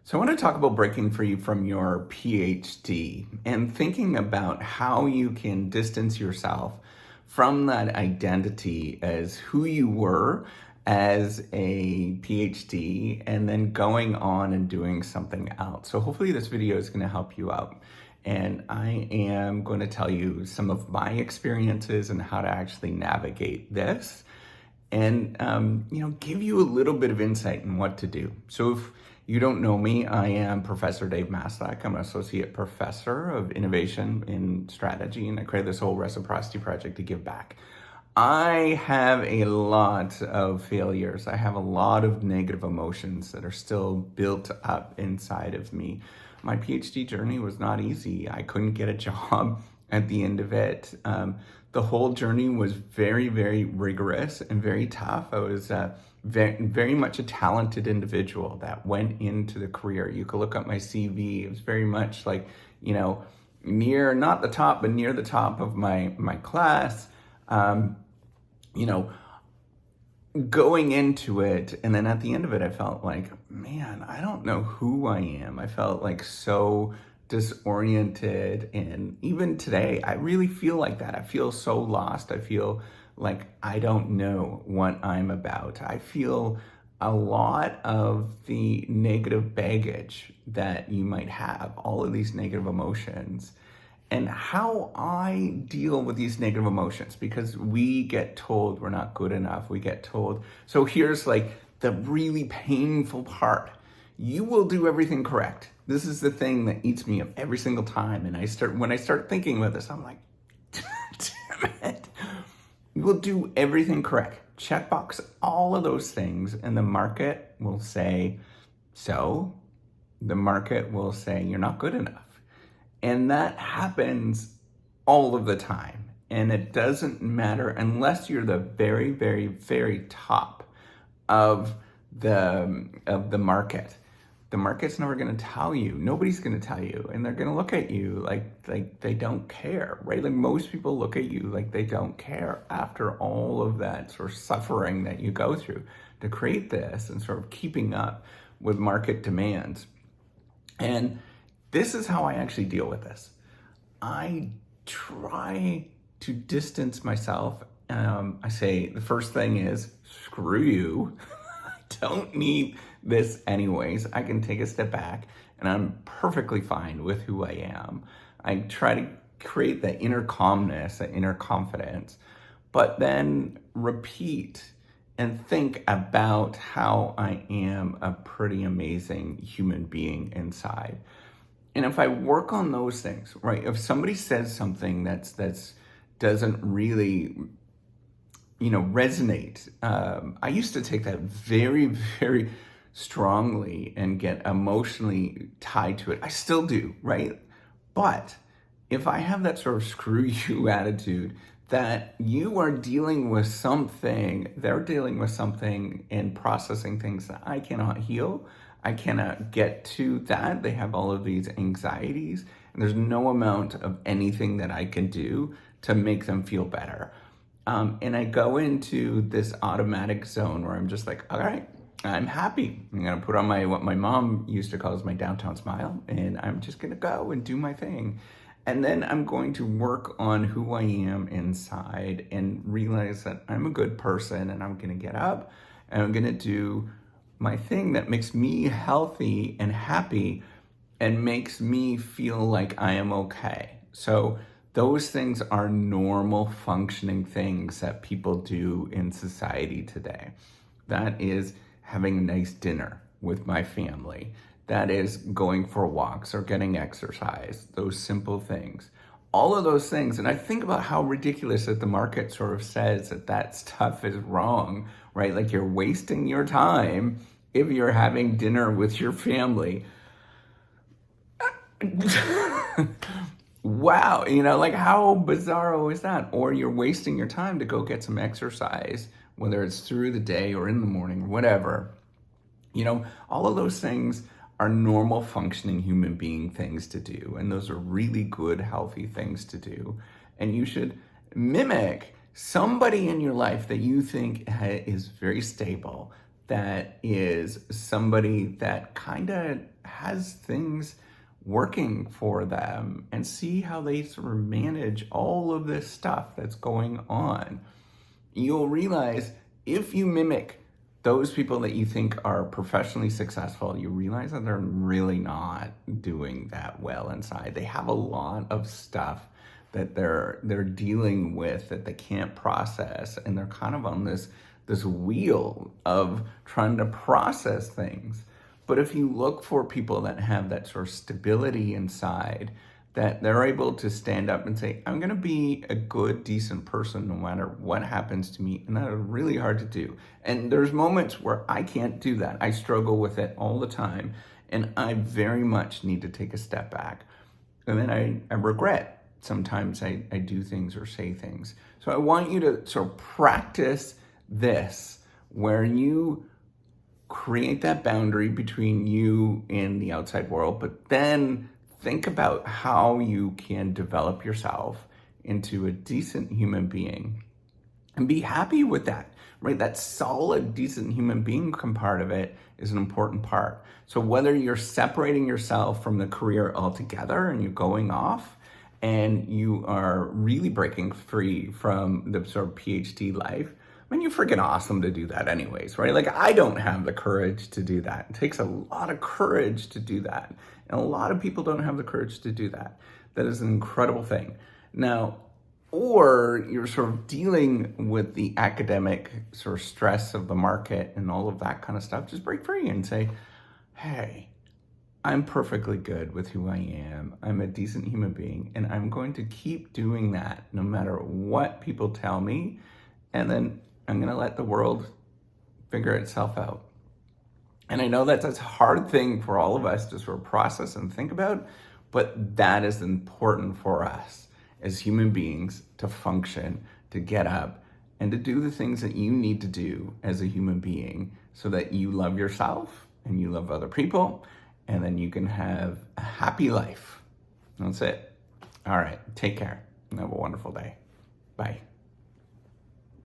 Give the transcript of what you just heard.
So I want to talk about breaking free from your PhD and thinking about how you can distance yourself from that identity as who you were as a PhD and then going on and doing something else. So hopefully this video is going to help you out. And I am going to tell you some of my experiences and how to actually navigate this and give you a little bit of insight in what to do. So if you don't know me, I am Professor Dave Maslach. I'm an associate professor of innovation in strategy, and I created this whole reciprocity project to give back. I have a lot of failures. I have a lot of negative emotions that are still built up inside of me. My PhD journey was not easy. I couldn't get a job at the end of it. The whole journey was very, very rigorous and very tough. I was very much a talented individual that went into the career. You could look up my CV. It was very much like, near, not the top, but near the top of my class. Going into it, and then at the end of it, I felt like, man, I don't know who I am. I felt like so disoriented, and even today, I really feel like that. I feel so lost. I feel like I don't know what I'm about. I feel a lot of the negative baggage that you might have, all of these negative emotions, and how I deal with these negative emotions, because we get told we're not good enough. We get told. So here's like the really painful part. You will do everything correct. This is the thing that eats me up every single time. And when I start thinking about this, I'm like, damn it. You will do everything correct. Checkbox all of those things, and the market will say, so. The market will say, you're not good enough. And that happens all of the time. And it doesn't matter unless you're the very, very, very top of the market. The market's never going to tell you. Nobody's going to tell you. And they're going to look at you like they don't care, right? Like most people look at you like they don't care after all of that sort of suffering that you go through to create this and sort of keeping up with market demands. And this is how I actually deal with this. I try to distance myself. I say the first thing is, screw you. I don't need this anyways. I can take a step back and I'm perfectly fine with who I am. I try to create that inner calmness, that inner confidence, but then repeat and think about how I am a pretty amazing human being inside. And if I work on those things, right? If somebody says something that's doesn't really, resonate, I used to take that very, very strongly and get emotionally tied to it. I still do, right? But if I have that sort of screw you attitude, that you are dealing with something, they're dealing with something and processing things that I cannot heal. I cannot get to that. They have all of these anxieties, and there's no amount of anything that I can do to make them feel better. And I go into this automatic zone where I'm just like, all right, I'm happy. I'm gonna put on what my mom used to call as my downtown smile, and I'm just gonna go and do my thing. And then I'm going to work on who I am inside and realize that I'm a good person, and I'm gonna get up and I'm gonna do my thing that makes me healthy and happy and makes me feel like I am okay. So those things are normal functioning things that people do in society today. That is having a nice dinner with my family. That is going for walks or getting exercise, those simple things. All of those things, and I think about how ridiculous that the market sort of says that stuff is wrong, right? Like you're wasting your time if you're having dinner with your family. Wow, like how bizarro is that? Or you're wasting your time to go get some exercise, whether it's through the day or in the morning or whatever. All of those things are normal functioning human being things to do. And those are really good, healthy things to do. And you should mimic somebody in your life that you think is very stable, that is somebody that kind of has things working for them, and see how they sort of manage all of this stuff that's going on. You'll realize if you mimic those people that you think are professionally successful, you realize that they're really not doing that well inside. They have a lot of stuff that they're dealing with that they can't process, and they're kind of on this wheel of trying to process things. But if you look for people that have that sort of stability inside, that they're able to stand up and say, I'm going to be a good, decent person no matter what happens to me. And that is really hard to do. And there's moments where I can't do that. I struggle with it all the time. And I very much need to take a step back. And then I regret sometimes I do things or say things. So I want you to sort of practice this, where you create that boundary between you and the outside world, but then think about how you can develop yourself into a decent human being and be happy with that, right? That solid, decent human being part of it is an important part. So whether you're separating yourself from the career altogether and you're going off and you are really breaking free from the sort of PhD life, I mean, you're freaking awesome to do that anyways, right? Like, I don't have the courage to do that. It takes a lot of courage to do that. And a lot of people don't have the courage to do that. That is an incredible thing. Now, or you're sort of dealing with the academic sort of stress of the market and all of that kind of stuff. Just break free and say, hey, I'm perfectly good with who I am. I'm a decent human being, and I'm going to keep doing that no matter what people tell me. And then I'm going to let the world figure itself out. And I know that's a hard thing for all of us to sort of process and think about, but that is important for us as human beings to function, to get up, and to do the things that you need to do as a human being so that you love yourself and you love other people, and then you can have a happy life. That's it. All right, take care and have a wonderful day. Bye.